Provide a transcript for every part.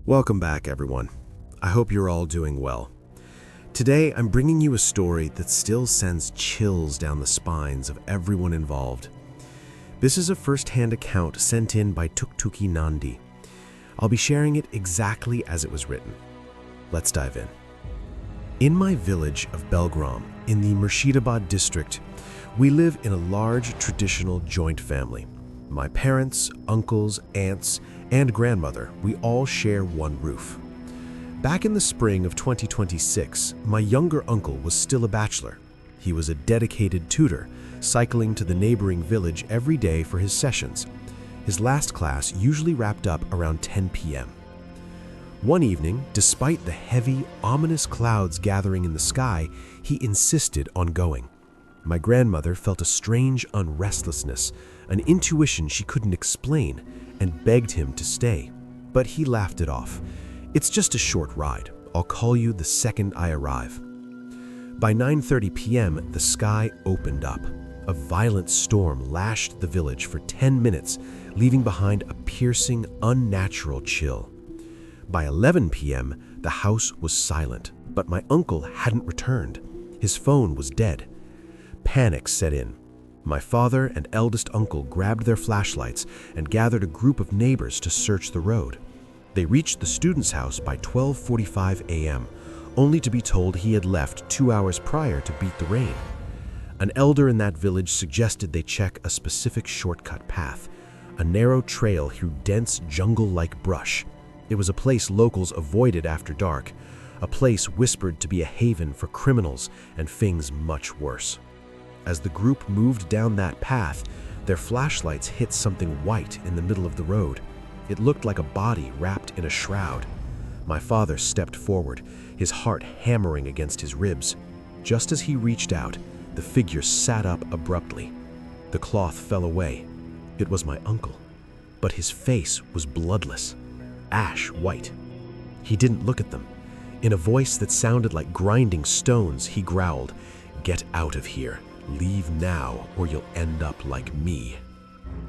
Welcome back, everyone. I hope you're all doing well. Today, I'm bringing you a story that still sends chills down the spines of everyone involved. This is a first-hand account sent in by Tuktuki Nandi. I'll be sharing it exactly as it was written. Let's dive in. In my village of Belgram, in the Murshidabad district, we live in a large traditional joint family. My parents, uncles, aunts, and grandmother, we all share one roof. Back in the spring of 2026, my younger uncle was still a bachelor. He was a dedicated tutor, cycling to the neighboring village every day for his sessions. His last class usually wrapped up around 10 p.m. One evening, despite the heavy, ominous clouds gathering in the sky, he insisted on going. My grandmother felt a strange unrestlessness, an intuition she couldn't explain, and begged him to stay. But he laughed it off. "It's just a short ride. I'll call you the second I arrive." By 9:30 p.m., the sky opened up. A violent storm lashed the village for 10 minutes, leaving behind a piercing, unnatural chill. By 11 p.m., the house was silent, but my uncle hadn't returned. His phone was dead. Panic set in. My father and eldest uncle grabbed their flashlights and gathered a group of neighbors to search the road. They reached the student's house by 12:45 a.m., only to be told he had left 2 hours prior to beat the rain. An elder in that village suggested they check a specific shortcut path, a narrow trail through dense jungle-like brush. It was a place locals avoided after dark, a place whispered to be a haven for criminals and things much worse. As the group moved down that path, their flashlights hit something white in the middle of the road. It looked like a body wrapped in a shroud. My father stepped forward, his heart hammering against his ribs. Just as he reached out, the figure sat up abruptly. The cloth fell away. It was my uncle, but his face was bloodless, ash white. He didn't look at them. In a voice that sounded like grinding stones, he growled, "Get out of here. Leave now, or you'll end up like me."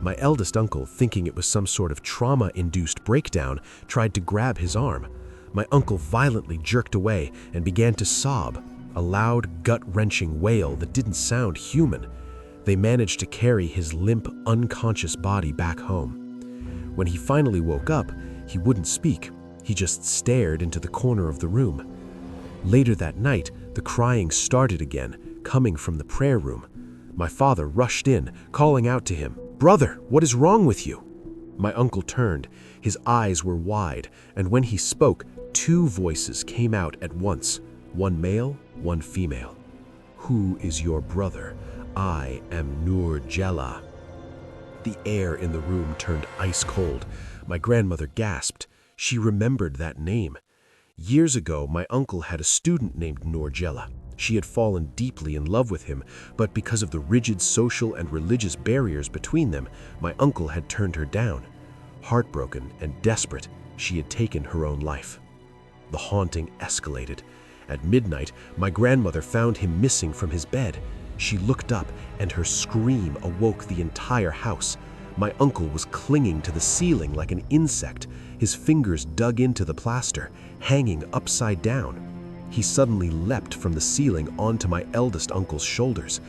My eldest uncle, thinking it was some sort of trauma-induced breakdown, tried to grab his arm. My uncle violently jerked away and began to sob, a loud, gut-wrenching wail that didn't sound human. They managed to carry his limp, unconscious body back home. When he finally woke up, he wouldn't speak. He just stared into the corner of the room. Later that night, the crying started again, coming from the prayer room. My father rushed in, calling out to him, "Brother, what is wrong with you?" My uncle turned. His eyes were wide, and when he spoke, two voices came out at once, one male, one female. "Who is your brother? I am Nur Jella." The air in the room turned ice cold. My grandmother gasped. She remembered that name. Years ago, my uncle had a student named Nur Jella. She had fallen deeply in love with him, but because of the rigid social and religious barriers between them, my uncle had turned her down. Heartbroken and desperate, she had taken her own life. The haunting escalated. At midnight, my grandmother found him missing from his bed. She looked up, and her scream awoke the entire house. My uncle was clinging to the ceiling like an insect, his fingers dug into the plaster, hanging upside down. He suddenly leapt from the ceiling onto my eldest uncle's shoulders.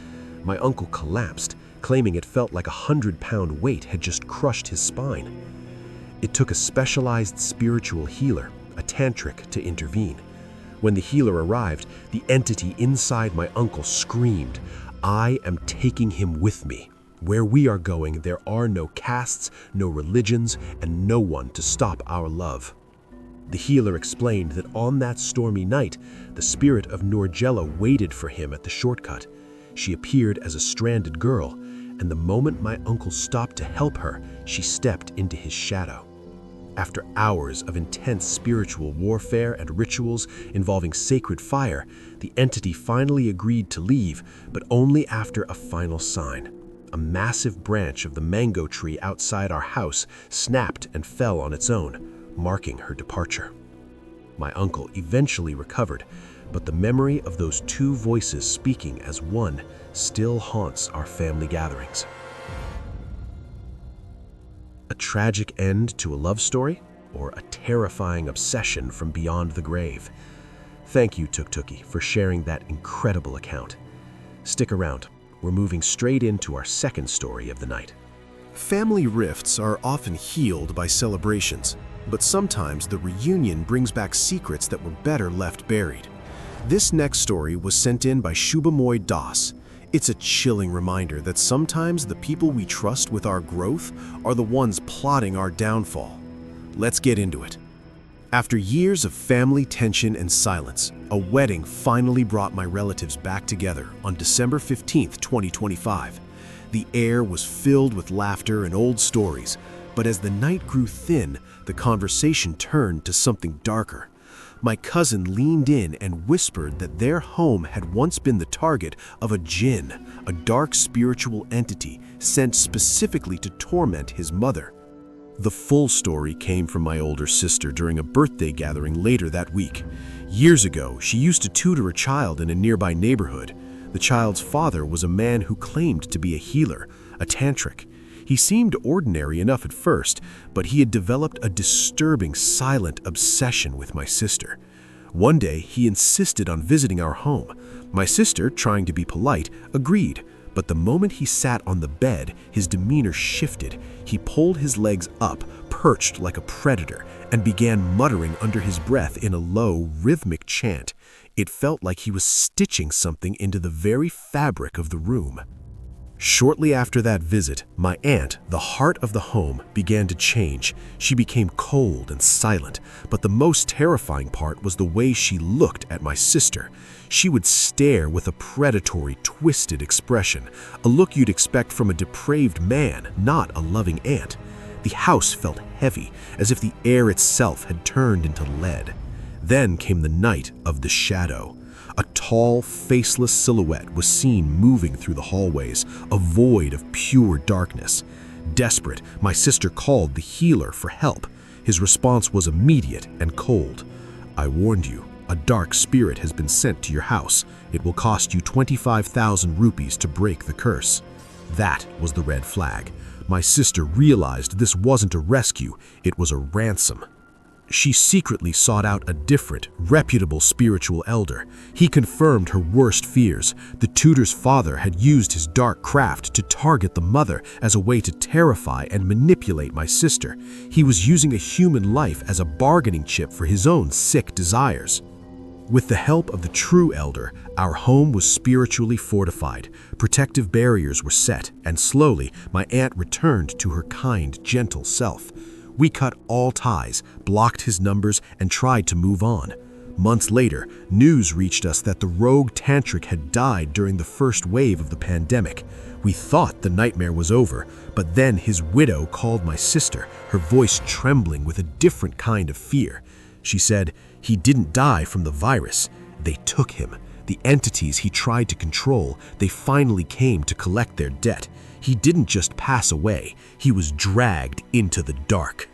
My uncle collapsed, claiming it felt like a 100-pound weight had just crushed his spine. It took a specialized spiritual healer, a tantric, to intervene. When the healer arrived, the entity inside my uncle screamed, "I am taking him with me. Where we are going, there are no castes, no religions, and no one to stop our love." The healer explained that on that stormy night, the spirit of Nur Jella waited for him at the shortcut. She appeared as a stranded girl, and the moment my uncle stopped to help her, she stepped into his shadow. After hours of intense spiritual warfare and rituals involving sacred fire, the entity finally agreed to leave, but only after a final sign. A massive branch of the mango tree outside our house snapped and fell on its own, marking her departure. My uncle eventually recovered, but the memory of those two voices speaking as one still haunts our family gatherings. A tragic end to a love story? or a terrifying obsession from beyond the grave. Thank you, Tuk-Tuki, for sharing that incredible account. Stick around. We're moving straight into our second story of the night. Family rifts are often healed by celebrations, but sometimes the reunion brings back secrets that were better left buried. This next story was sent in by Shubhamoy Das. It's a chilling reminder that sometimes the people we trust with our growth are the ones plotting our downfall. Let's get into it. After years of family tension and silence, a wedding finally brought my relatives back together on December 15, 2025. The air was filled with laughter and old stories, but as the night grew thin, the conversation turned to something darker. My cousin leaned in and whispered that their home had once been the target of a jinn, a dark spiritual entity sent specifically to torment his mother. The full story came from my older sister during a birthday gathering later that week. Years ago, she used to tutor a child in a nearby neighborhood. The child's father was a man who claimed to be a healer, a tantric. He seemed ordinary enough at first, but he had developed a disturbing, silent obsession with my sister. One day, he insisted on visiting our home. My sister, trying to be polite, agreed, but the moment he sat on the bed, his demeanor shifted. He pulled his legs up, perched like a predator, and began muttering under his breath in a low, rhythmic chant. It felt like he was stitching something into the very fabric of the room. Shortly after that visit, my aunt, the heart of the home, began to change. She became cold and silent, but the most terrifying part was the way she looked at my sister. She would stare with a predatory, twisted expression, a look you'd expect from a depraved man, not a loving aunt. The house felt heavy, as if the air itself had turned into lead. Then came the night of the shadow. A tall, faceless silhouette was seen moving through the hallways, a void of pure darkness. Desperate, my sister called the healer for help. His response was immediate and cold. "I warned you, a dark spirit has been sent to your house. It will cost you 25,000 rupees to break the curse." That was the red flag. My sister realized this wasn't a rescue, it was a ransom. She secretly sought out a different, reputable spiritual elder. He confirmed her worst fears. The tutor's father had used his dark craft to target the mother as a way to terrify and manipulate my sister. He was using a human life as a bargaining chip for his own sick desires. With the help of the true elder, our home was spiritually fortified. Protective barriers were set, and slowly my aunt returned to her kind, gentle self. We cut all ties, blocked his numbers, and tried to move on. Months later, news reached us that the Rogue Tantric had died during the first wave of the pandemic. We thought the nightmare was over, but then his widow called my sister, her voice trembling with a different kind of fear. She said, "He didn't die from the virus. They took him. The entities he tried to control, they finally came to collect their debt. He didn't just pass away, he was dragged into the dark."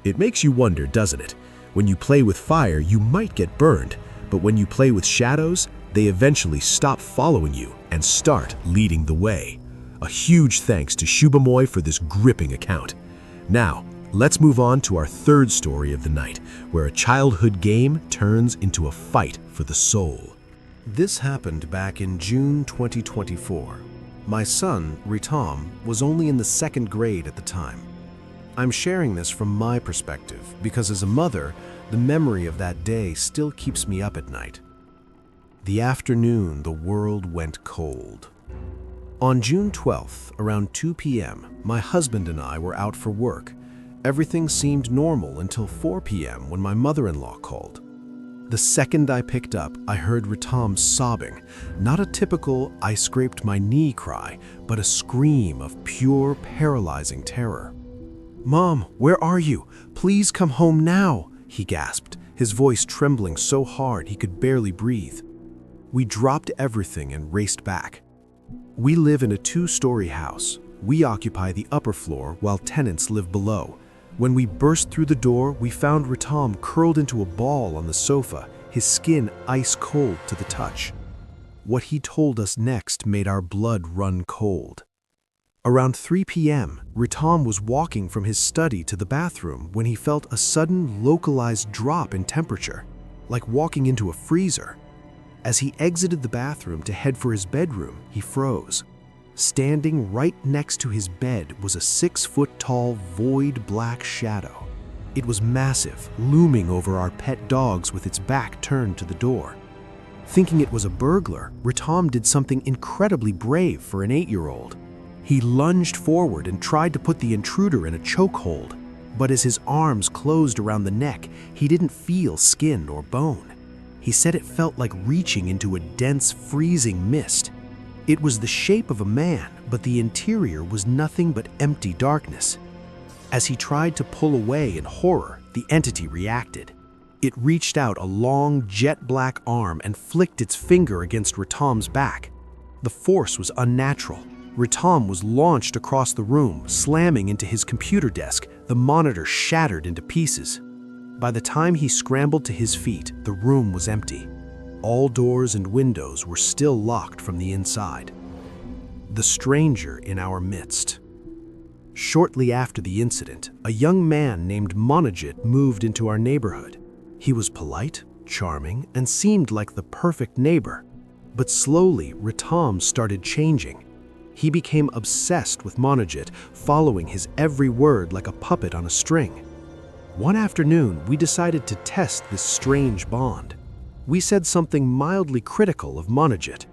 It makes you wonder, doesn't it? When you play with fire, you might get burned, but when you play with shadows, they eventually stop following you and start leading the way. A huge thanks to Shubhamoy for this gripping account. Now, let's move on to our third story of the night, where a childhood game turns into a fight for the soul. This happened back in June 2024. My son, Ritam, was only in the second grade at the time. I'm sharing this from my perspective because as a mother, the memory of that day still keeps me up at night. The afternoon, the world went cold. On June 12th, around 2 p.m., my husband and I were out for work. Everything seemed normal until 4 p.m. when my mother-in-law called. The second I picked up, I heard Ritam sobbing, not a typical "I scraped my knee" cry, but a scream of pure, paralyzing terror. "Mom, where are you? Please come home now," he gasped, his voice trembling so hard he could barely breathe. We dropped everything and raced back. We live in a 2-story house. We occupy the upper floor while tenants live below. When we burst through the door, we found Ritam curled into a ball on the sofa, his skin ice cold to the touch. What he told us next made our blood run cold. Around 3 p.m., Ritam was walking from his study to the bathroom when he felt a sudden localized drop in temperature, like walking into a freezer. As he exited the bathroom to head for his bedroom, he froze. Standing right next to his bed was a 6-foot-tall, void black shadow. It was massive, looming over our pet dogs with its back turned to the door. Thinking it was a burglar, Ritam did something incredibly brave for an 8-year-old. He lunged forward and tried to put the intruder in a chokehold, but as his arms closed around the neck, he didn't feel skin or bone. He said it felt like reaching into a dense, freezing mist. It was the shape of a man, but the interior was nothing but empty darkness. As he tried to pull away in horror, the entity reacted. It reached out a long, jet-black arm and flicked its finger against Ritam's back. The force was unnatural. Ritam was launched across the room, slamming into his computer desk. The monitor shattered into pieces. By the time he scrambled to his feet, the room was empty. All doors and windows were still locked from the inside. The stranger in our midst. Shortly after the incident, a young man named Monajit moved into our neighborhood. He was polite, charming, and seemed like the perfect neighbor. But slowly, Ritam started changing. He became obsessed with Monajit, following his every word like a puppet on a string. One afternoon, we decided to test this strange bond. We said something mildly critical of Monajit.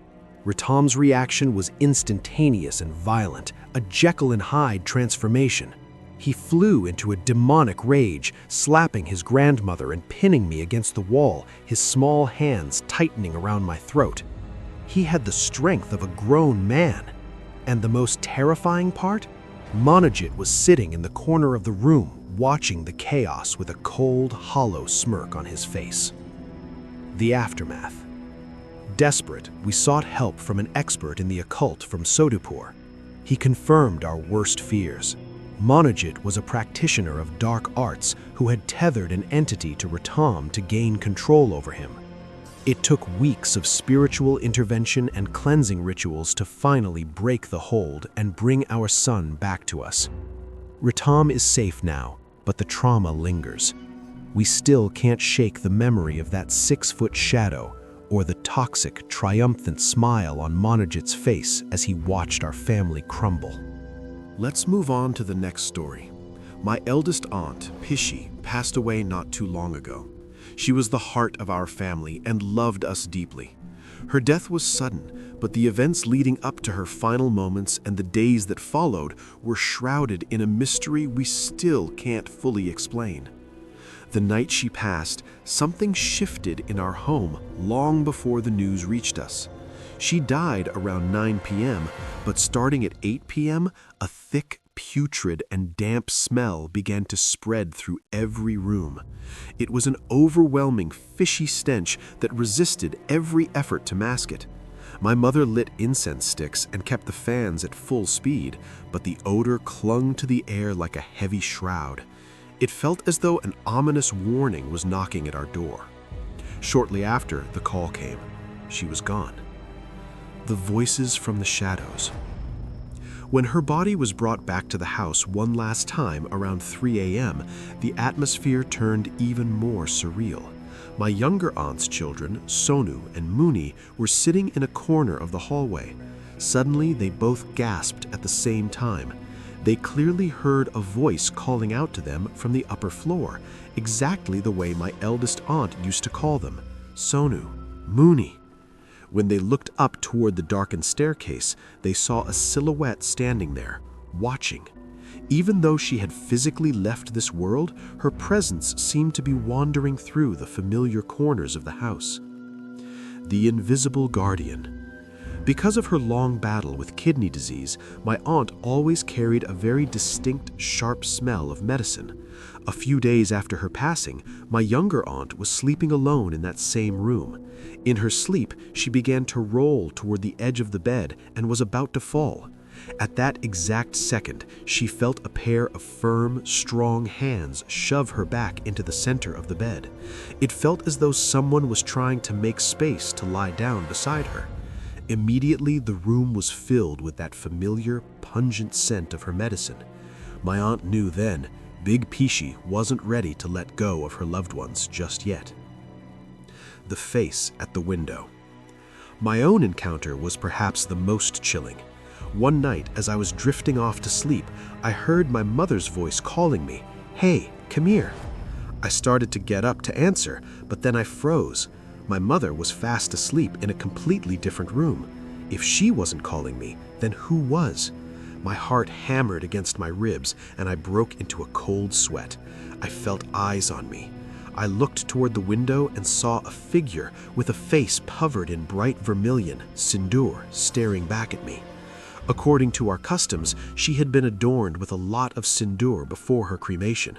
Ritam's reaction was instantaneous and violent, a Jekyll and Hyde transformation. He flew into a demonic rage, slapping his grandmother and pinning me against the wall, his small hands tightening around my throat. He had the strength of a grown man. And the most terrifying part? Monajit was sitting in the corner of the room, watching the chaos with a cold, hollow smirk on his face. The aftermath. Desperate, we sought help from an expert in the occult from Sodupur. He confirmed our worst fears. Monajit was a practitioner of dark arts who had tethered an entity to Ritam to gain control over him. It took weeks of spiritual intervention and cleansing rituals to finally break the hold and bring our son back to us. Ritam is safe now, but the trauma lingers. We still can't shake the memory of that 6-foot shadow or the toxic, triumphant smile on Monajit's face as he watched our family crumble. Let's move on to the next story. My eldest aunt, Pishi, passed away not too long ago. She was the heart of our family and loved us deeply. Her death was sudden, but the events leading up to her final moments and the days that followed were shrouded in a mystery we still can't fully explain. The night she passed, something shifted in our home long before the news reached us. She died around 9 p.m., but starting at 8 p.m., a thick, putrid and damp smell began to spread through every room. It was an overwhelming, fishy stench that resisted every effort to mask it. My mother lit incense sticks and kept the fans at full speed, but the odor clung to the air like a heavy shroud. It felt as though an ominous warning was knocking at our door. Shortly after, the call came. She was gone. The voices from the shadows. When her body was brought back to the house one last time around 3 a.m., the atmosphere turned even more surreal. My younger aunt's children, Sonu and Muni, were sitting in a corner of the hallway. Suddenly, they both gasped at the same time. They clearly heard a voice calling out to them from the upper floor, exactly the way my eldest aunt used to call them, Sonu, Muni. When they looked up toward the darkened staircase, they saw a silhouette standing there, watching. Even though she had physically left this world, her presence seemed to be wandering through the familiar corners of the house. The invisible guardian. Because of her long battle with kidney disease, my aunt always carried a very distinct, sharp smell of medicine. A few days after her passing, my younger aunt was sleeping alone in that same room. In her sleep, she began to roll toward the edge of the bed and was about to fall. At that exact second, she felt a pair of firm, strong hands shove her back into the center of the bed. It felt as though someone was trying to make space to lie down beside her. Immediately, the room was filled with that familiar, pungent scent of her medicine. My aunt knew then Big Pishi wasn't ready to let go of her loved ones just yet. The face at the window. My own encounter was perhaps the most chilling. One night, as I was drifting off to sleep, I heard my mother's voice calling me, "Hey, come here." I started to get up to answer, but then I froze. My mother was fast asleep in a completely different room. If she wasn't calling me, then who was? My heart hammered against my ribs, and I broke into a cold sweat. I felt eyes on me. I looked toward the window and saw a figure with a face covered in bright vermilion, sindoor, staring back at me. According to our customs, she had been adorned with a lot of sindoor before her cremation.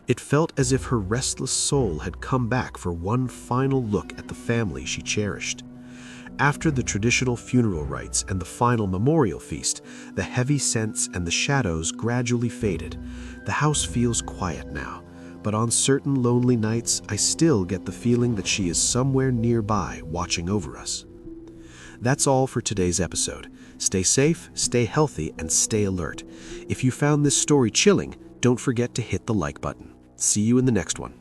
It felt as if her restless soul had come back for one final look at the family she cherished. After the traditional funeral rites and the final memorial feast, the heavy scents and the shadows gradually faded. The house feels quiet now, but on certain lonely nights, I still get the feeling that she is somewhere nearby watching over us. That's all for today's episode. Stay safe, stay healthy, and stay alert. If you found this story chilling, don't forget to hit the like button. See you in the next one.